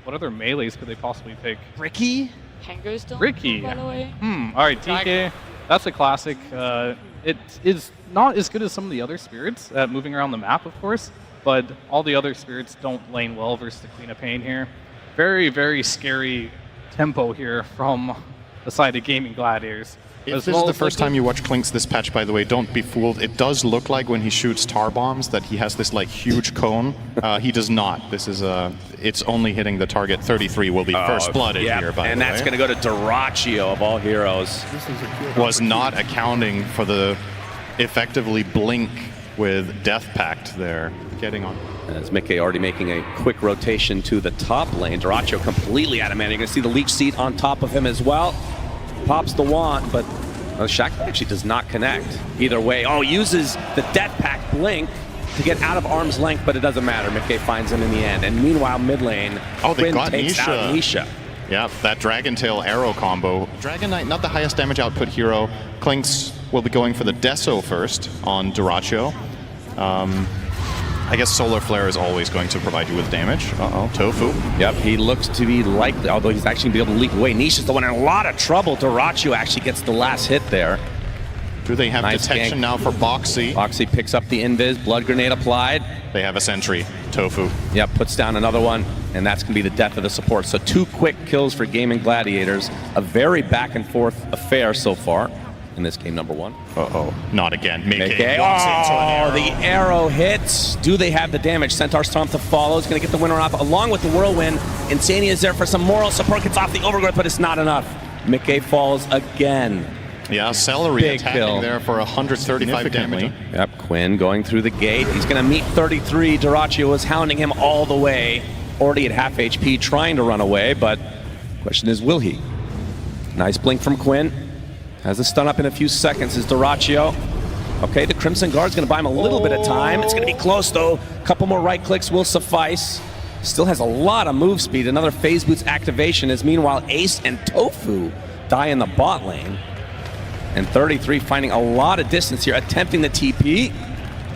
What other melees could they possibly pick? Ricky? Hangar's still Ricky. by the way. Alright, TK. That's a classic. It is not as good as some of the other spirits at moving around the map, of course, but all the other spirits don't lane well versus the Queen of Pain here. Very, very scary tempo here from the side of Gaming Gladiators. If this is the first time you watch Klinks this patch, by the way, don't be fooled. It does look like when he shoots tar bombs that he has this like huge cone. He does not. This is it's only hitting the target. 33 will be first blooded here, by the way. And that's going to go to Dyrachyo of all heroes. Was not accounting for the effectively blink with Death Pact there. Getting on. As Mickey already making a quick rotation to the top lane. Dyrachyo completely out of mana. You're going to see the leech seed on top of him as well. Pops the wand, but Shaq actually does not connect. Either way, uses the Death Pact blink to get out of arm's length, but it doesn't matter. Mickey finds him in the end. And meanwhile, mid lane, they got takes out Nisha. Yeah, that Dragon Tail arrow combo. Dragon Knight, not the highest damage output hero. Klinks will be going for the Deso first on Dyrachyo. I guess Solar Flare is always going to provide you with damage. Tofu. Yep, he looks to be likely, although he's actually going to be able to leap away. Nisha's the one in a lot of trouble. Dyrachyo actually gets the last hit there. Do they have detection now for Boxy? Boxy picks up the invis, blood grenade applied. They have a sentry, Tofu. Yep, puts down another one, and that's going to be the death of the support. So 2 quick kills for Gaming Gladiators. A very back and forth affair so far in this game number 1. Not again. Mickey. The arrow hits. Do they have the damage? Centaur Stomp to follow. Is going to get the winner off along with the Whirlwind. Insania is there for some moral support. Gets off the Overgrowth, but it's not enough. Mickey falls again. Yeah, Celery Big attacking kill. there for 135 damage. Yep, Quinn going through the gate. He's going to meet 33. Dyrachyo is hounding him all the way. Already at half HP, trying to run away, but question is, will he? Nice blink from Quinn. Has the stun up in a few seconds is Dyrachyo. Okay, the Crimson Guard's going to buy him a little bit of time. It's going to be close, though. A couple more right clicks will suffice. Still has a lot of move speed. Another Phase Boots activation as meanwhile Ace and Tofu die in the bot lane. And 33 finding a lot of distance here, attempting the TP.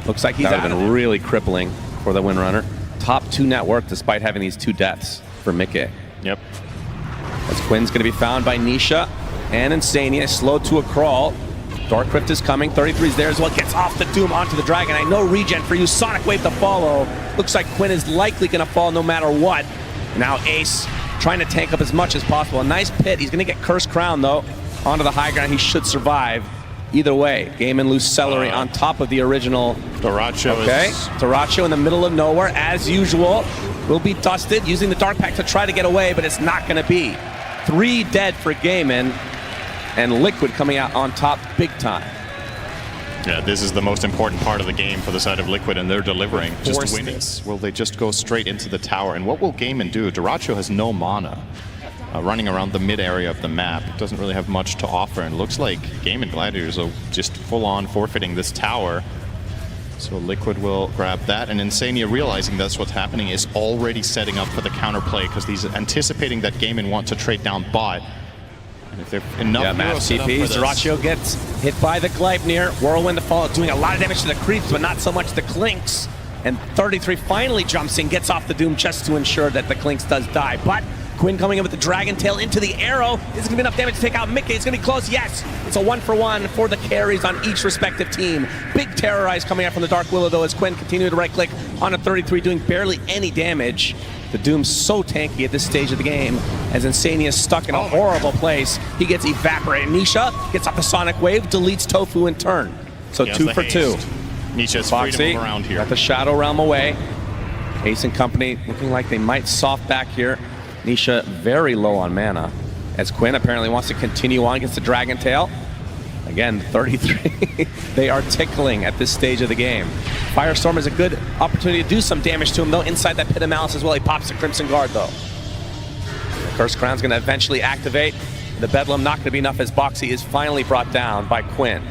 Looks like he's out. That would have been really crippling for the Windrunner. Top 2 net worth despite having these 2 deaths for Mickey. Yep. As Quinn's going to be found by Nisha and Insania, slowed to a crawl. Dark Rift is coming, 33's there as well, gets off the Doom onto the Dragon. I know regen for you, Sonic Wave to follow. Looks like Quinn is likely going to fall no matter what. Now Ace trying to tank up as much as possible. A nice pit, he's going to get Cursed Crown though. Onto the high ground, he should survive. Either way, Gaimin lose Celery on top of the original. Dyrachyo Dyrachyo in the middle of nowhere, as usual. Will be dusted, using the Dark Pact to try to get away, but it's not going to be. 3 dead for Gaimin, and Liquid coming out on top big time. Yeah, this is the most important part of the game for the side of Liquid, and they're delivering. Just winning. Will they just go straight into the tower? And what will Gaimin do? Dyrachyo has no mana. Running around the mid area of the map. It doesn't really have much to offer, and looks like Gaming Gladiators are just full-on forfeiting this tower. So Liquid will grab that, and Insania, realizing that's what's happening, is already setting up for the counterplay because he's anticipating that Gaimin want to trade down bot. And if they're enough mass TPs, Dyrachyo gets hit by the Gleipnir. Whirlwind to follow, doing a lot of damage to the creeps, but not so much the Klinks. And 33 finally jumps in, gets off the Doom just to ensure that the Klinks does die. But Quinn coming in with the Dragon Tail into the arrow. Is it going to be enough damage to take out Mickey? It's going to be close. Yes, it's a 1-for-1 for the carries on each respective team. Big Terrorize coming out from the Dark Willow, though, as Quinn continued to right-click on a 33, doing barely any damage. The Doom's so tanky at this stage of the game, as Insania is stuck in a horrible place. He gets evaporated. Nisha gets off the Sonic Wave, deletes Tofu in turn. So 2 for 2. Nisha's free to move around here. Got the Shadow Realm away. Ace and company looking like they might soft back here. Nisha very low on mana, as Quinn apparently wants to continue on against the Dragon Tail. Again, 33. They are tickling at this stage of the game. Firestorm is a good opportunity to do some damage to him, though, inside that Pit of Malice as well. He pops the Crimson Guard, though. The Cursed Crown's going to eventually activate. The Bedlam not going to be enough, as Boxy is finally brought down by Quinn.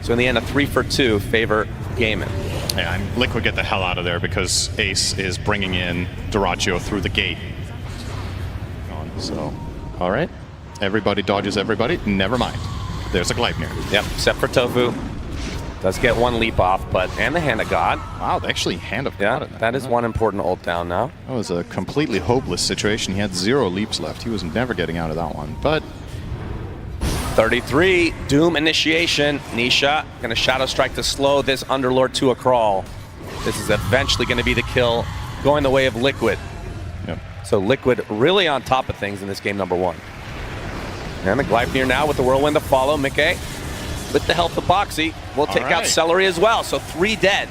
So in the end, a 3 for 2 favor Gaimin. Yeah, and Liquid get the hell out of there because Ace is bringing in Dyrachyo through the gate. So, all right. Everybody dodges everybody. Never mind. There's a Gleipnir. Yep, except for Tofu. Does get one leap off, and the Hand of God. Wow, they actually Hand of God. Yeah, that is one important ult down now. That was a completely hopeless situation. He had 0 leaps left. He was never getting out of that one. But 33, Doom initiation. Nisha going to Shadow Strike to slow this Underlord to a crawl. This is eventually going to be the kill, going the way of Liquid. Yep. So Liquid really on top of things in this game number 1. And the Gleipnir now with the Whirlwind to follow. Mickey, with the help of Boxy, will take out SyndereN as well. So 3 dead.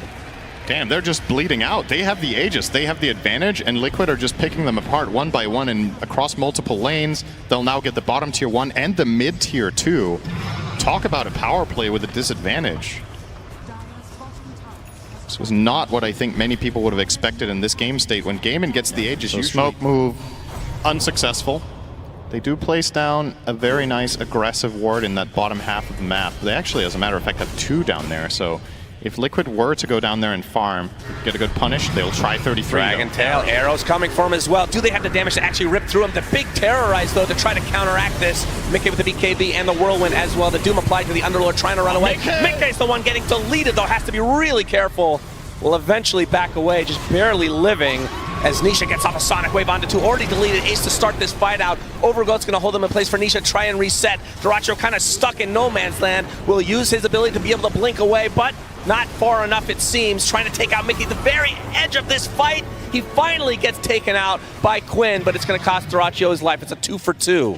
Damn, they're just bleeding out. They have the Aegis, they have the advantage, and Liquid are just picking them apart one by one and across multiple lanes. They'll now get the bottom tier 1 and the mid tier 2. Talk about a power play with a disadvantage. This was not what I think many people would have expected in this game state. When Gaimin gets the Aegis, so smoke move, unsuccessful. They do place down a very nice aggressive ward in that bottom half of the map. They actually, as a matter of fact, have 2 down there, so if Liquid were to go down there and farm, get a good punish, they'll try 33. Dragon Tail, arrows coming for him as well. Do they have the damage to actually rip through him? The big Terrorize, though, to try to counteract this. Mickey with the BKB and the Whirlwind as well. The Doom applied to the Underlord, trying to run away. Mickey's the one getting deleted, though, has to be really careful. Will eventually back away, just barely living, as Nisha gets off a Sonic Wave onto 2. Already deleted Ace to start this fight out. Overgoat's gonna hold him in place for Nisha, try and reset. Dyrachyo kind of stuck in no man's land. Will use his ability to be able to blink away, but not far enough, it seems. Trying to take out Mickey at the very edge of this fight. He finally gets taken out by Quinn, but it's gonna cost Dyrachyo his life. It's a 2 for 2.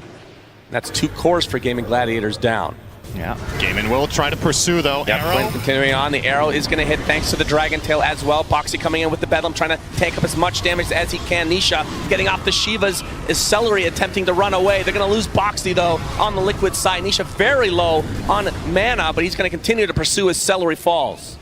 That's 2 cores for Gaimin Gladiators down. Yeah, Gaimin will try to pursue, though. Yep, Arrow. Quinn continuing on. The arrow is going to hit thanks to the Dragon Tail as well. Boxy coming in with the Bedlam, trying to tank up as much damage as he can. Nisha getting off the Shivas. Is SyndereN attempting to run away. They're going to lose Boxy, though, on the Liquid side. Nisha very low on mana, but he's going to continue to pursue as SyndereN falls.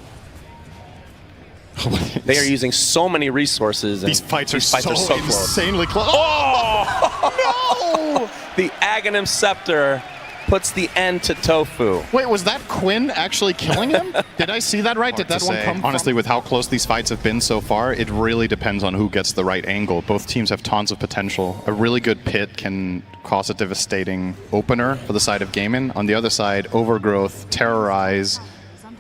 They are using so many resources. And these fights are so close. Insanely close. Oh! No! The Aghanim Scepter puts the end to Tofu. Wait, was that Quinn actually killing him? Did I see that right? Did that one come honestly, with how close these fights have been so far, it really depends on who gets the right angle. Both teams have tons of potential. A really good pit can cause a devastating opener for the side of Gaimin. On the other side, Overgrowth, Terrorize,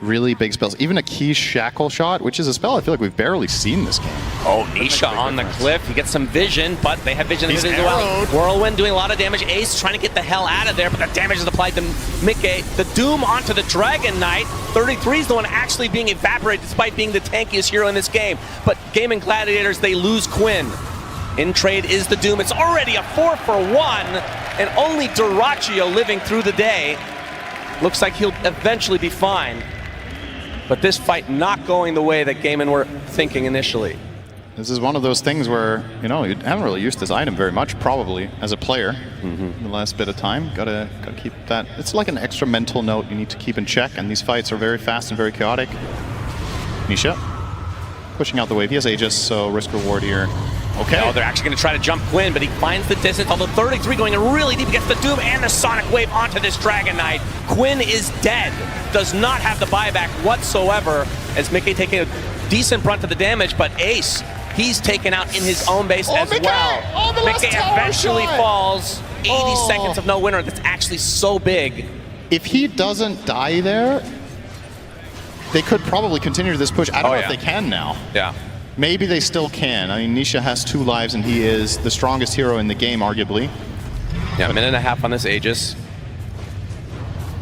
really big spells. Even a key Shackle Shot, which is a spell I feel like we've barely seen this game. Oh, Nisha on the cliff. He gets some vision, but they have vision as well. Whirlwind doing a lot of damage. Ace trying to get the hell out of there, but the damage is applied to Mickey. The Doom onto the Dragon Knight. 33 is the one actually being evaporated despite being the tankiest hero in this game. But Gaimin Gladiators, they lose Quinn. In trade is the Doom. It's already a 4 for 1, and only Dyrachyo living through the day. Looks like he'll eventually be fine. But this fight not going the way that Gaimin were thinking initially. This is one of those things where, you know, you haven't really used this item very much, probably, as a player in the last bit of time. Gotta keep that. It's like an extra mental note you need to keep in check, and these fights are very fast and very chaotic. Nisha pushing out the wave. He has Aegis, so risk reward here. Okay. Oh, they're actually going to try to jump Quinn, but he finds the distance. Although 33 going in really deep against the Doom and the Sonic Wave onto this Dragon Knight. Quinn is dead. Does not have the buyback whatsoever, as Mickey taking a decent brunt of the damage, but Ace, he's taken out in his own base as well. Mickey eventually falls. 80 seconds of no winner. That's actually so big. If he doesn't die there, they could probably continue this push. I don't know if they can now. Yeah. Maybe they still can. I mean, Nisha has 2 lives, and he is the strongest hero in the game, arguably. Yeah, a minute and a half on this Aegis.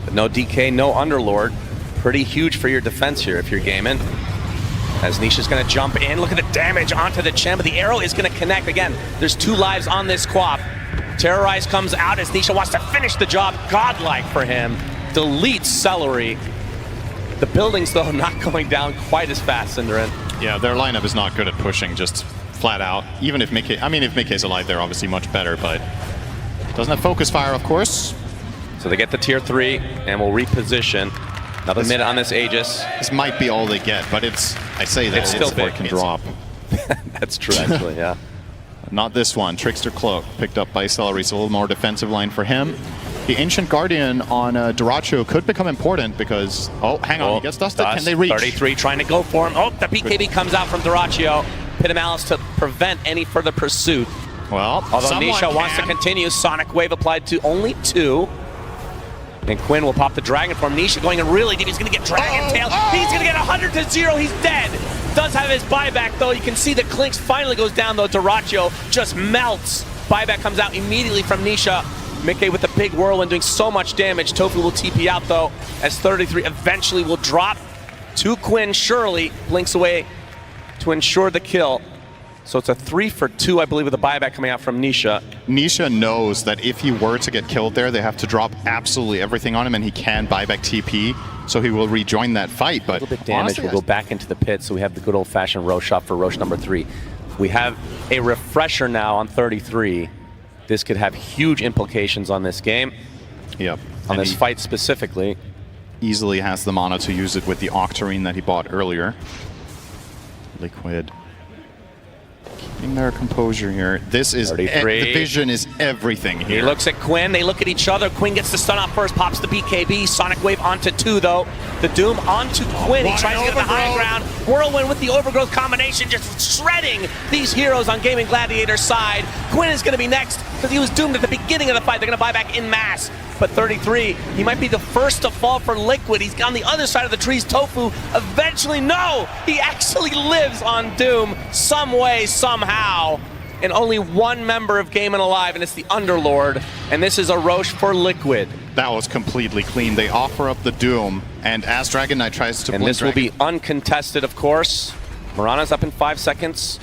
But no DK, no Underlord. Pretty huge for your defense here if you're Gaimin. As Nisha's going to jump in. Look at the damage onto the Chen, but the arrow is going to connect. Again, there's 2 lives on this Quap. Terrorize comes out as Nisha wants to finish the job. Godlike for him. Deletes SyndereN. The buildings, though, not going down quite as fast, SyndereN. Yeah, their lineup is not good at pushing, just flat out. Even if Mickey, I mean, if Mickey's alive, they're obviously much better, but doesn't have focus fire, of course. So they get the tier 3, and will reposition. Another minute on this Aegis. This might be all they get, but it's, I say that it's still big. It can drop. That's true, actually, yeah. Not this one. Trickster Cloak picked up by SyndereN, so a little more defensive line for him. The Ancient Guardian on Dyrachyo could become important because, oh, hang on, he gets dusted. Can they reach? 33 trying to go for him. Oh, the BKB comes out from Dyrachyo. Pit of Malice to prevent any further pursuit. Well, although Nisha wants to continue, Sonic Wave applied to only 2. And Quinn will pop the Dragon form. Nisha going in really deep. He's going to get Dragon Tail. He's going to get 100-0. He's dead. Does have his buyback, though. You can see that Clinks finally goes down, though. Dyrachyo just melts. Buyback comes out immediately from Nisha. Mickey with the big whirlwind doing so much damage. Tofu will TP out, though, as 33 eventually will drop to Quinn. Surely blinks away to ensure the kill. So it's a 3 for 2, I believe, with a buyback coming out from Nisha. Nisha knows that if he were to get killed there, they have to drop absolutely everything on him, and he can buyback TP, so he will rejoin that fight. But a little bit damage will go back into the pit, so we have the good old-fashioned Roche shot for Roche number 3. We have a refresher now on 33. This could have huge implications on this game. Yep. On this fight specifically. Easily has the mana to use it with the Octarine that he bought earlier. Liquid keeping their composure here. This is the vision is everything here. He looks at Quinn. They look at each other. Quinn gets the stun off first, pops the BKB. Sonic Wave onto 2, though. The Doom onto Quinn. He tries to get the high ground. Whirlwind with the Overgrowth combination, just shredding these heroes on Gaming Gladiator's side. Quinn is going to be next because he was doomed at the beginning of the fight. They're going to buy back in mass. But 33, he might be the first to fall for Liquid. He's on the other side of the trees. Tofu eventually, no! He actually lives on Doom some way, somehow. And only one member of Gaimin alive, and it's the Underlord. And this is a Roche for Liquid. That was completely clean. They offer up the Doom, and as Dragon Knight tries to blink. And this will be uncontested, of course. Morana's up in 5 seconds.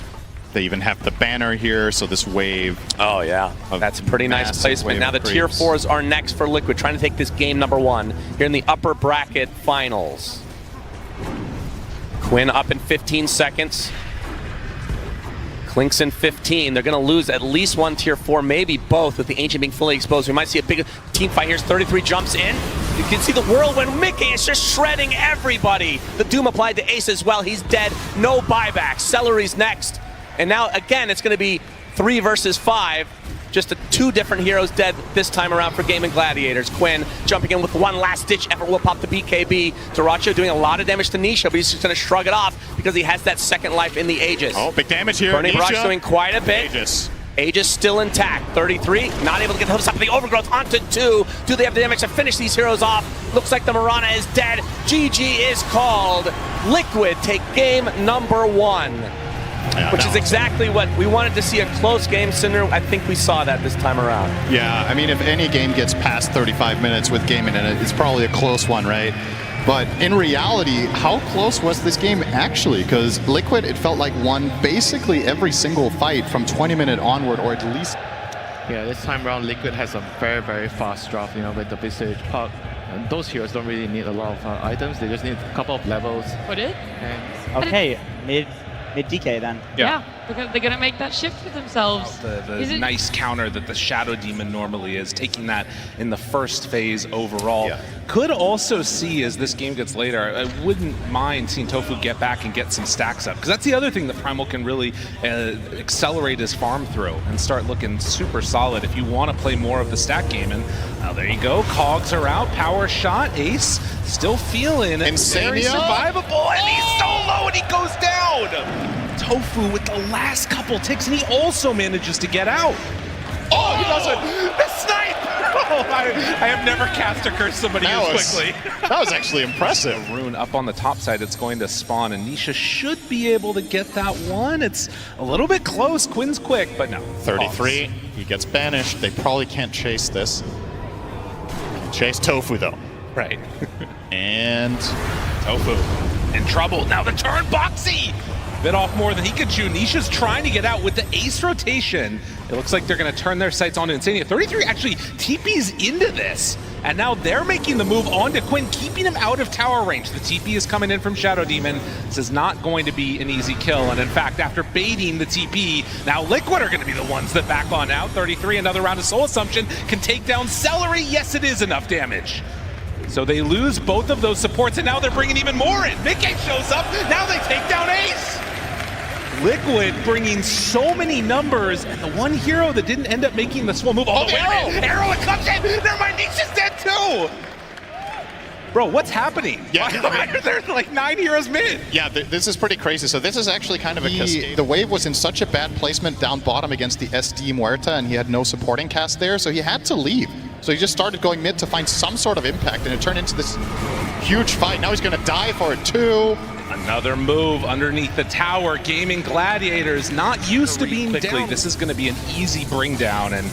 They even have the banner here, so this wave. Oh, yeah. That's a pretty nice placement. Now the tier 4s are next for Liquid, trying to take this game number 1 here in the upper bracket finals. Quinn up in 15 seconds. Clinks in 15. They're going to lose at least one tier 4, maybe both, with the Ancient being fully exposed. We might see a big team fight here. 33 jumps in. You can see the Whirlwind. Mickey is just shredding everybody. The Doom applied to Ace as well. He's dead. No buyback. Celery's next. And now, again, it's going to be 3 versus 5. Just 2 different heroes dead this time around for Gaming Gladiators. Quinn jumping in with one last-ditch effort will pop the BKB. Dyrachyo doing a lot of damage to Nisha, but he's just going to shrug it off because he has that second life in the Aegis. Oh, big damage here. Burning Rush doing quite a bit. Aegis still intact. 33, not able to get the top of the Overgrowth onto 2. Do they have the damage to finish these heroes off? Looks like the Morana is dead. GG is called. Liquid take game number 1. Yeah, which is exactly what we wanted to see, a close game, Synder. I think we saw that this time around. Yeah, I mean, if any game gets past 35 minutes with Gaimin in it, it's probably a close one, right? But in reality, how close was this game actually? Because Liquid, it felt like won basically every single fight from 20-minute onward, or at least. Yeah, this time around, Liquid has a very, very fast draft, you know, with the Visage Puck. And those heroes don't really need a lot of items. They just need a couple of levels. Put it? And okay, mid DK then. Yeah, they're gonna make that shift for themselves. The nice counter that the Shadow Demon normally is, taking that in the first phase overall. Yeah. Could also see, as this game gets later, I wouldn't mind seeing Tofu get back and get some stacks up, because that's the other thing that Primal can really accelerate his farm through and start looking super solid if you want to play more of the stack game. And there you go, cogs are out, power shot, Ace still feeling very survivable, and he's so low and he goes down. Tofu with the last couple ticks, and he also manages to get out. Oh, he does it! The snipe! Oh, I have never cast or cursed somebody as quickly. That was actually impressive. Rune up on the top side, it's going to spawn, and Nisha should be able to get that one. It's a little bit close. Quinn's quick, but no. 33, he gets banished. They probably can't chase this. Chase Tofu, though. Right. And Tofu in trouble. Now the turn, Boxy! Bit off more than he could chew. Nisha's trying to get out with the Ace rotation. It looks like they're going to turn their sights on Insania. 33 actually TP's into this. And now they're making the move onto Quinn, keeping him out of tower range. The TP is coming in from Shadow Demon. This is not going to be an easy kill. And in fact, after baiting the TP, now Liquid are going to be the ones that back on out. 33, another round of Soul Assumption, can take down Celery. Yes, it is enough damage. So they lose both of those supports, and now they're bringing even more in. Mickey shows up. Now they take down Ace. Liquid bringing so many numbers, and the one hero that didn't end up making the swell move. Oh, Arrow, it comes in! Never mind, Nisha's dead too! Bro, what's happening? Yeah, Why are there like 9 heroes mid? yeah, this is pretty crazy. So this is actually kind of a cascade. The wave was in such a bad placement down bottom against the SD Muerta, and he had no supporting cast there, so he had to leave. So he just started going mid to find some sort of impact, and it turned into this huge fight. Now he's going to die for it too. Another move underneath the tower. Gaimin Gladiators not used to being down. This is going to be an easy bring down, and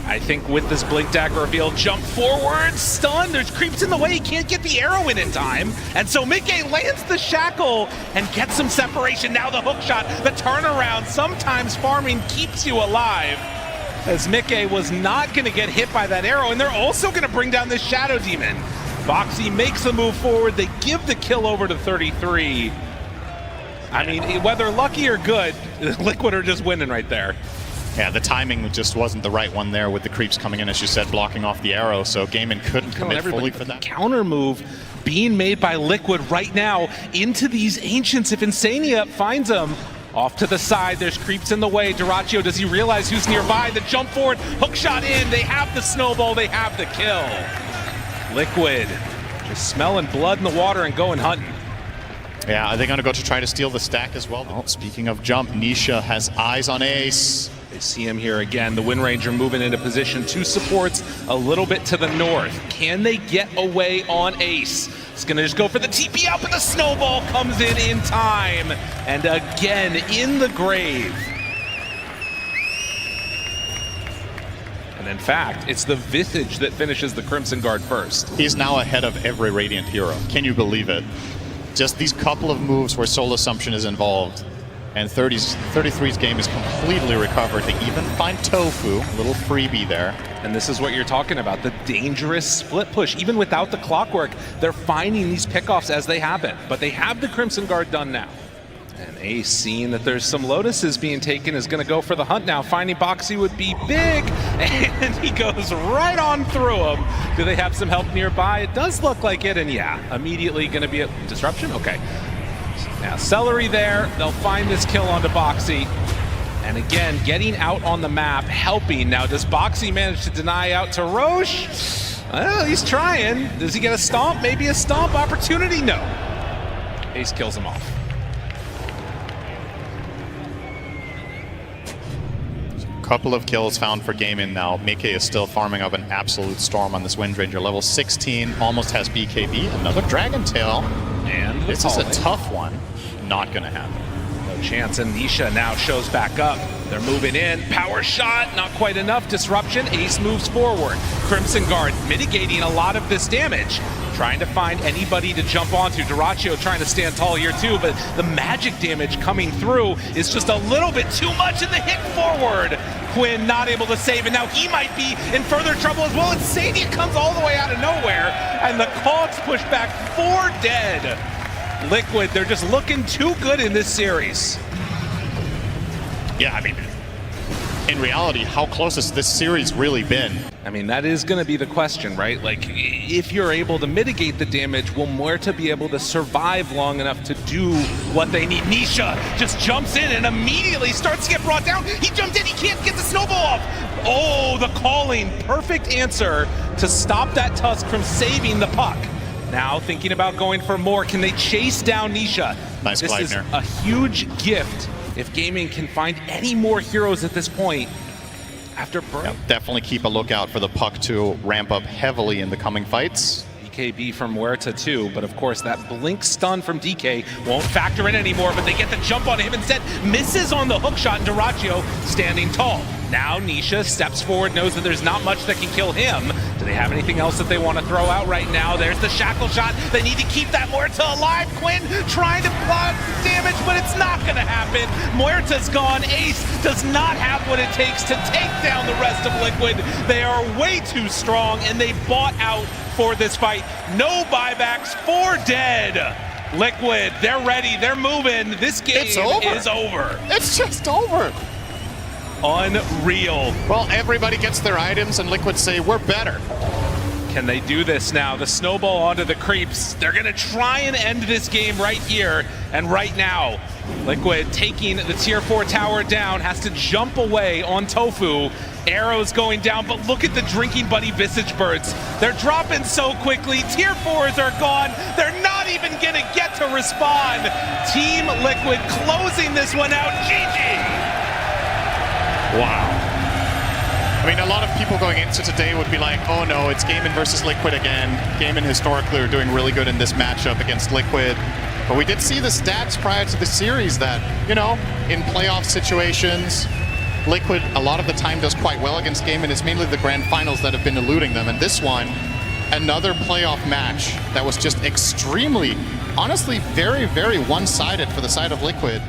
I think with this Blink Dagger reveal, jump forward, stun, there's creeps in the way, he can't get the arrow in time, and so Mickey lands the shackle and gets some separation. Now the hook shot, the turnaround, sometimes farming keeps you alive, as Mickey was not going to get hit by that arrow, and they're also going to bring down this Shadow Demon. Boxy makes the move forward, they give the kill over to 33. I mean, whether lucky or good, Liquid are just winning right there. Yeah, the timing just wasn't the right one there with the creeps coming in, as you said, blocking off the arrow, so Gaimin couldn't commit fully for that. Counter move being made by Liquid right now into these Ancients. If Insania finds them, off to the side, there's creeps in the way. Dyrachyo, does he realize who's nearby? The jump forward, hook shot in, they have the snowball, they have the kill. Liquid just smelling blood in the water and going hunting. Yeah, are they going to go to try to steal the stack as well? Oh, speaking of jump, Nisha has eyes on Ace. They see him here again. The Wind Ranger moving into position. Two supports a little bit to the north. Can they get away on Ace? It's going to just go for the TP out, but the snowball comes in time. And again, in the grave. And in fact, it's the Visage that finishes the Crimson Guard first. He's now ahead of every Radiant hero. Can you believe it? Just these couple of moves where Soul Assumption is involved, and 33's game is completely recovered. They even find Tofu, a little freebie there. And this is what you're talking about, the dangerous split push. Even without the clockwork, they're finding these pickoffs as they happen. But they have the Crimson Guard done now. And Ace, seeing that there's some Lotuses being taken, is going to go for the hunt now. Finding Boxy would be big, and he goes right on through him. Do they have some help nearby? It does look like it, and yeah, immediately going to be a disruption? Okay. Now, Celery there, they'll find this kill onto Boxy. And again, getting out on the map, helping. Now, does Boxy manage to deny out to Roche? Well, he's trying. Does he get a stomp? Maybe a stomp opportunity? No. Ace kills him off. Couple of kills found for Gaimin now. Mickey is still farming up an absolute storm on this Wind Ranger. Level 16, almost has BKB. Another Dragon Tail. And this is a tough one. Not gonna happen. No chance, and Nisha now shows back up. They're moving in. Power shot, not quite enough. Disruption, Ace moves forward. Crimson Guard mitigating a lot of this damage. Trying to find anybody to jump onto. Dyrachyo trying to stand tall here too, but the magic damage coming through is just a little bit too much, and the hit forward. Quinn not able to save, and now he might be in further trouble as well. And Sadie comes all the way out of nowhere, and the Cogs push back 4 dead. Liquid, they're just looking too good in this series. Yeah, I mean, in reality, how close has this series really been? I mean, that is going to be the question, right? Like, if you're able to mitigate the damage, will Muerta be able to survive long enough to do what they need? Nisha just jumps in and immediately starts to get brought down. He jumped in, he can't get the snowball off. Oh, the calling. Perfect answer to stop that Tusk from saving the puck. Now thinking about going for more. Can they chase down Nisha? Nice This is Gleipnir. a huge gift if Gaimin can find any more heroes at this point. After Burn. Yep, definitely keep a lookout for the puck to ramp up heavily in the coming fights. DKB from Muerta too, but of course that blink stun from DK won't factor in anymore, but they get the jump on him instead. Misses on the hook shot, and Dyrachyo standing tall. Now Nisha steps forward, knows that there's not much that can kill him. Do they have anything else that they want to throw out right now? There's the shackle shot. They need to keep that Muerta alive. Quinn trying to block damage, but it's not going to happen. Muerta's gone. Ace does not have what it takes to take down the rest of Liquid. They are way too strong, and they bought out for this fight. No buybacks, 4 dead. Liquid, they're ready, they're moving. This game is over. It's just over. Unreal. Well, everybody gets their items, and Liquid say, we're better. Can they do this now? The snowball onto the creeps. They're gonna try and end this game right here and right now. Liquid taking the tier 4 tower down, has to jump away on Tofu. Arrows going down, but look at the Drinking Buddy Visage Birds. They're dropping so quickly. Tier 4s are gone. They're not even gonna get to respond. Team Liquid closing this one out. GG. Wow. I mean, a lot of people going into today would be like, oh no, it's Gaimin versus Liquid again. Gaimin historically are doing really good in this matchup against Liquid. But we did see the stats prior to the series that, you know, in playoff situations, Liquid a lot of the time does quite well against Gaimin. It's mainly the grand finals that have been eluding them. And this one, another playoff match that was just extremely, honestly, very, very one-sided for the side of Liquid.